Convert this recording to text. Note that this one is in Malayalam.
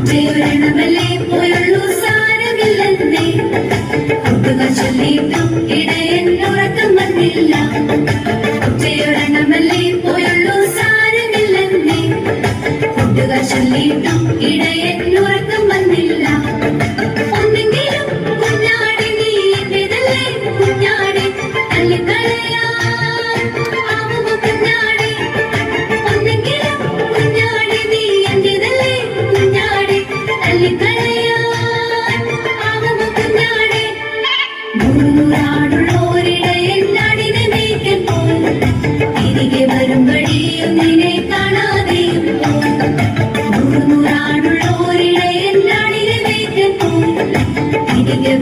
ഉച്ചയൊരണമല്ലേ പോയുള്ളൂ സാരമില്ലെന്നേ കൂട്ടുകാർ ചൊല്ലിയിട്ടും ഇടയൻ ഉറക്കം വന്നില്ല. ഉച്ചയൊരണമല്ലേ പോയുള്ളൂ സാരമില്ലെന്നേ കൂട്ടുകാർ ചൊല്ലിയിട്ടും ഇടയൻ ഉറക്കം വന്നില്ല. ഒന്നെങ്കിലും കുഞ്ഞാടി നീ എന്റേതല്ലേ കുഞ്ഞാടി തള്ളിക്കളയാ ആവുമോ കുഞ്ഞാടി. ഒന്നെങ്കിലും കുഞ്ഞാടി നീ എന്റേതല്ലേ കുഞ്ഞാടി തള്ളിക്കളയാ ആവുമോ കുഞ്ഞാടി. നൂറാടുള്ളോരിടയൻ നാടിനെ മേയ്ക്കാൻ പോൽ തിരികെ വരും വഴിയും നിന്നെ കാണാതെയും പോൽ. നൂറാടുള്ളോരിടയൻ നാടിനെ മേയ്ക്കാൻ പോൽ തിരികെ